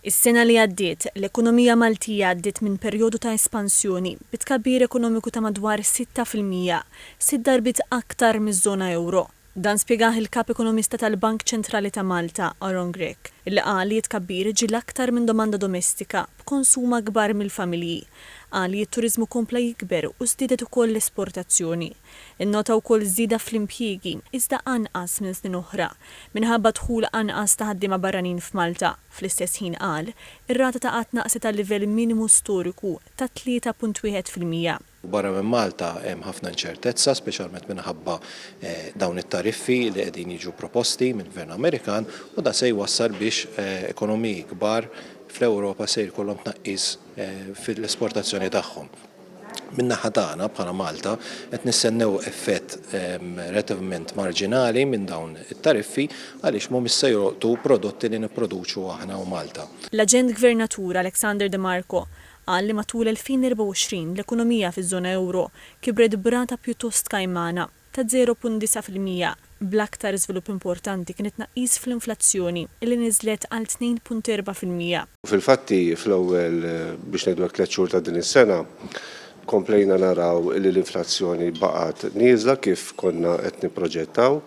Is-sena li għaddiet, l-ekonomija Maltija għaddiet minn perjodu ta' espansjoni bit-tkabbir ekonomiku ta' madwar 6%, 6 darbit aktar miż-żona euro. Dan spjegaħ il-kap ekonomista tal-Bank Ċentrali ta' Malta, Aaron Grech, illi qal li tkabbir ġie aktar minn domanda domestika b'konsuma kbar mill-familji. Qal li t-turiżmu kompla jikber u żdiedet ukoll l-esportazzjoni. Innota wkoll żieda fl-impjiegi iżda anqas minn snin oħra minħabba dħul anqas ta' ħaddiema barranin f'Malta. Fl-istess ħin qal, ir-rata ta' qatt naqset għal livell minimu storiku ta' 3.1%. Barra minn Malta hemm ħafna inċertezza, speċjalment minħabba dawn it-tariffi li qegħdin jiġu proposti mill-Gvern Amerikan u da se jwassal biex ekonomiji kbar fl-Ewropa se jkollhom tnaqqis fil-esportazzjoni tagħhom. Min-naħa tagħna bħala Malta qed nistennew effett relativament marġinali minn dawn it-tariffi għaliex mhumiex se jolqtu prodotti li nipproduċu aħna u Malta. L-Aġent Gvernatur Alexander De Marco qal li matul 2024 l-ekonomija fiż-żona euro kibret b'rata pjuttost kajmana ta' 0.9%. Bl-aktar żvilupp importanti kien it-tnaqqis fl-inflazzjoni li niżlet għal 2.4%. Fil-fatti fl-ewwel biex ngħidu hekk 3 xhur ta' din is-sena komplejna naraw li l-inflazzjoni baqgħet nieżla kif konna qed nipproġettaw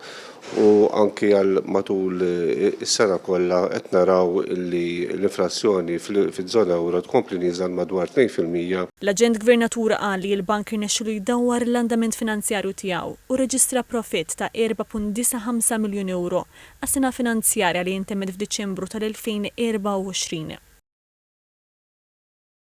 u anki għal matul is-sena kollha qed naraw li l-inflazzjoni fiż-żona euro tkompli nieżel madwar 2%. L-Aġent Gvernatur qal li l-bank irnexxielu jdawwar l-andament finanzjarju tiegħu u reġistra profitt ta' 4.95 miljun euro għas-sena finanzjarja li jintemed f'Diċembru tal-2024.